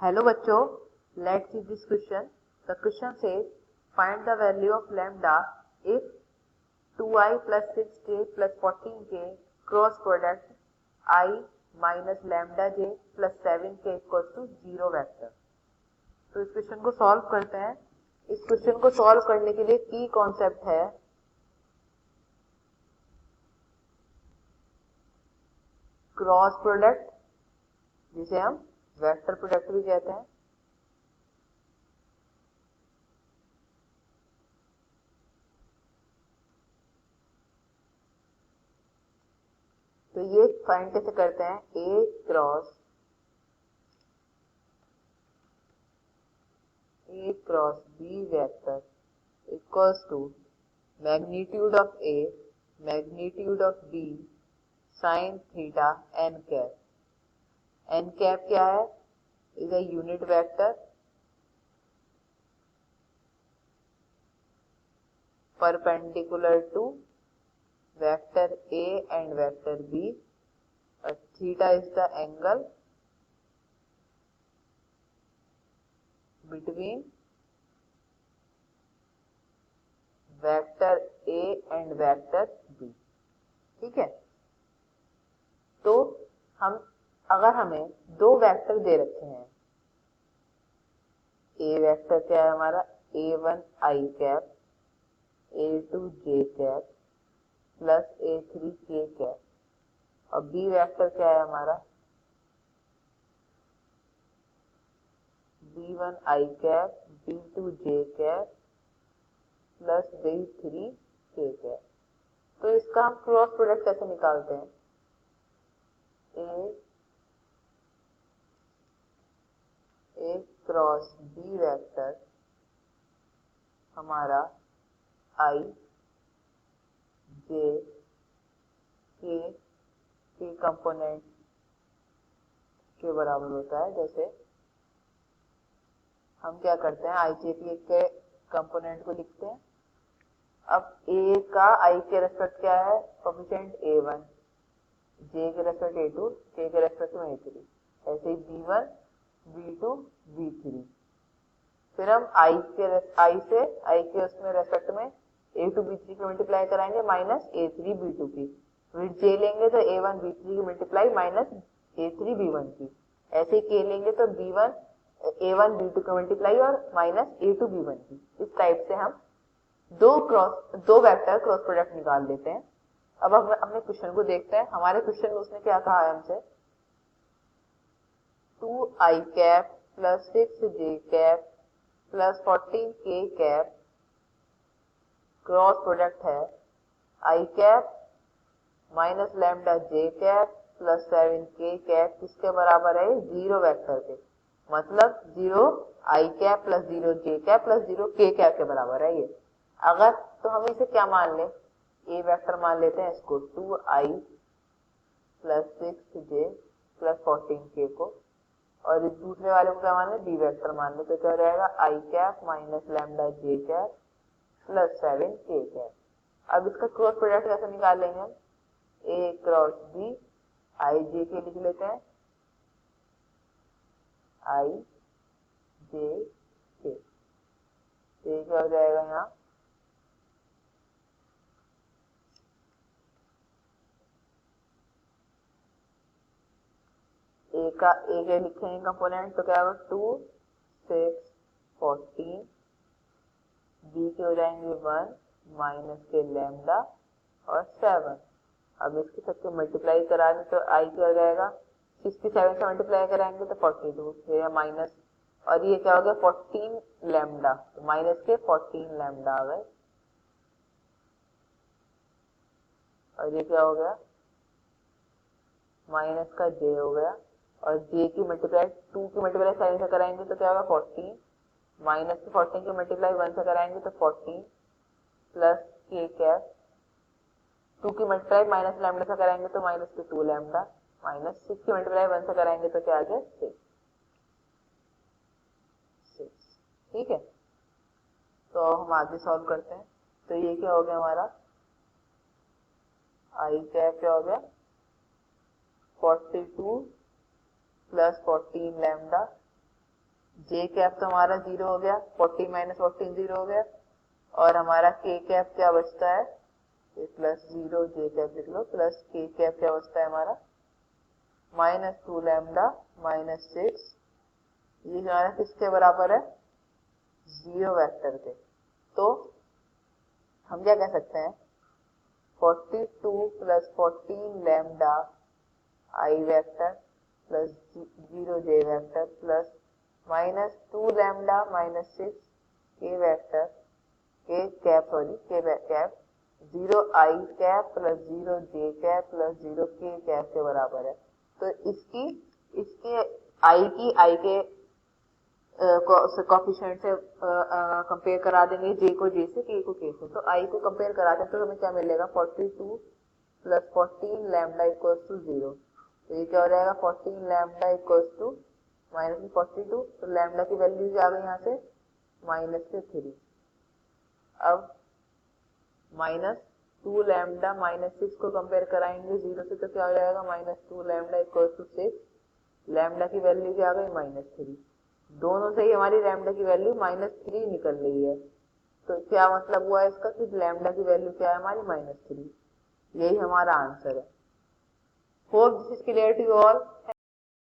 Hello बच्चों, let's see this question. The question says find the value of lambda if 2i plus 6j plus 14k cross product I minus lambda j plus 7k equals to 0 vector. तो इस question को solve करते हैं। इस question को solve करने के लिए की कॉन्सेप्ट है क्रॉस प्रोडक्ट, जिसे हम वेक्टर प्रोडक्ट भी कहते हैं। तो ये फाइंड कैसे करते हैं, A cross B vector equals to magnitude of A magnitude of B sine theta N cap. N cap क्या है, is a unit vector perpendicular to vector A and vector B, theta is the angle between vector A and vector B। ठीक है, तो अगर हमें दो vector दे रखे हैं, A वेक्टर क्या है हमारा A1 I cap A2 J cap plus A3 K cap, और B वेक्टर क्या है हमारा B1 I cap B2 J cap plus B3 K cap. तो इसका हम क्रॉस प्रोडक्ट कैसे निकालते हैं, A क्रॉस B वेक्टर हमारा I जे के कंपोनेंट के बराबर होता है। जैसे हम क्या करते हैं, आई जे के कंपोनेंट को लिखते हैं। अब ए का आई के रेस्पेक्ट क्या है, कोएफिशिएंट A1, जे के रेस्पेक्ट A2, के रेस्पेक्ट में A3, ऐसे ही B1 B2 B3। फिर हम आई के उसमें रेस्पेक्ट में A2 B3 की मल्टीप्लाई कराएंगे माइनस A3 B2 की, फिर J लेंगे तो A1 B3 की मल्टीप्लाई माइनस A3 B1 की, ऐसे ही K लेंगे तो B1 A1 B2 की मल्टीप्लाई और माइनस A2 B1 की। इस टाइप से हम दो वेक्टर क्रॉस प्रोडक्ट निकाल लेते हैं। अब हम अपने क्वेश्चन को देखते हैं। हमारे क्वेश्चन में उसने क्या कहा है हमसे, 2i cap plus 6j cap plus 14k cap cross product है आई कैप माइनस लैम्डा जे कैप प्लस 7k कैप, किसके बराबर है, 0 वेक्टर के, मतलब 0 I cap plus 0 J cap plus 0 k cap के बराबर है ये। अगर तो हम इसे क्या मान लें, ए वेक्टर मान लेते हैं इसको 2i plus 6j plus 14k को, और इस दूसरे वाले को क्या मान लें, बी वेक्टर मान लें। तो क्या रहेगा, आई कैप माइनस लैम्डा जे कैप प्लस 7k कैप। अब इसका क्रॉस प्रोडक्ट कैसे निकाल लेंगे हम, ए क्रॉस बी आई जे के लिख लेते हैं, आई जे के, क्या हो जाएगा यहाँ, ए के लिखेंगे कंपोनेंट तो क्या होगा 2 6 14, बी के हो जाएंगे 1 माइनस के लैम्डा और 7। अब इसके सबके मल्टीप्लाई कराएंगे तो आई क्या हो जाएगा, 67 से मल्टीप्लाई कराएंगे तो 42, फिर माइनस, और ये क्या हो गया 14 लैम्डा, तो माइनस के 14 लैम्डा आ गए, और ये क्या हो गया माइनस का जे हो गया, और जे की मल्टीप्लाई 2 की मल्टीप्लाई 7 से कराएंगे तो क्या होगा 14, माइनस के 14 की मल्टीप्लाई 1 से कराएंगे तो 14 प्लस के कैप, 2 की मल्टीप्लाई माइनस लैम्डा से कराएंगे तो माइनस के 2 लैम्डा, माइनस 6 की मल्टीप्लाई 1 से कराएंगे तो क्या आ गया 6। ठीक है, तो हम आगे सॉल्व करते हैं। तो ये क्या हो गया हमारा, आई कैप क्या हो गया 42 प्लस 14 लैम्डा जे कैप तो हमारा 0 हो गया, 40 माइनस 14 0 हो गया, और हमारा के कैप क्या बचता है, प्लस 0 जे कैप लिख लो, प्लस के कैप क्या बचता है हमारा माइनस 2 लैम्डा माइनस 6, ये हमारा किसके बराबर है, 0 वेक्टर के। तो हम क्या कह सकते हैं, 42 plus 14 lambda I vector plus 0 J vector plus minus 2 lambda minus 6 K vector K cap, sorry K cap 0 I cap plus 0 J cap plus 0 K cap के बराबर है। तो इसके आई के कोफिशिएंट से कंपेयर करा देंगे, जे को जे से, के को के से। तो आई को कंपेयर कराते हैं तो हमें क्या मिलेगा, 42 प्लस 14 लैम्डा इक्वल्स टू 0। तो ये क्या हो जाएगा, 14 लैम्डा इक्वल्स टू माइनस 42, तो लैम्डा की वैल्यू आ गई यहाँ से माइनस से 3। अब माइनस 2 लैम्डा माइनस 6 को कंपेयर कराएंगे 0 से, तो क्या हो जाएगा, minus 2 lambda equals to 6, lambda की वैल्यू क्या आ गई माइनस 3। दोनों से ही हमारी लैम्डा की वैल्यू माइनस 3 निकल रही है। तो क्या मतलब हुआ इसका कि लैम्डा की वैल्यू क्या है हमारी माइनस 3। यही हमारा आंसर है। Hope this is clear to all.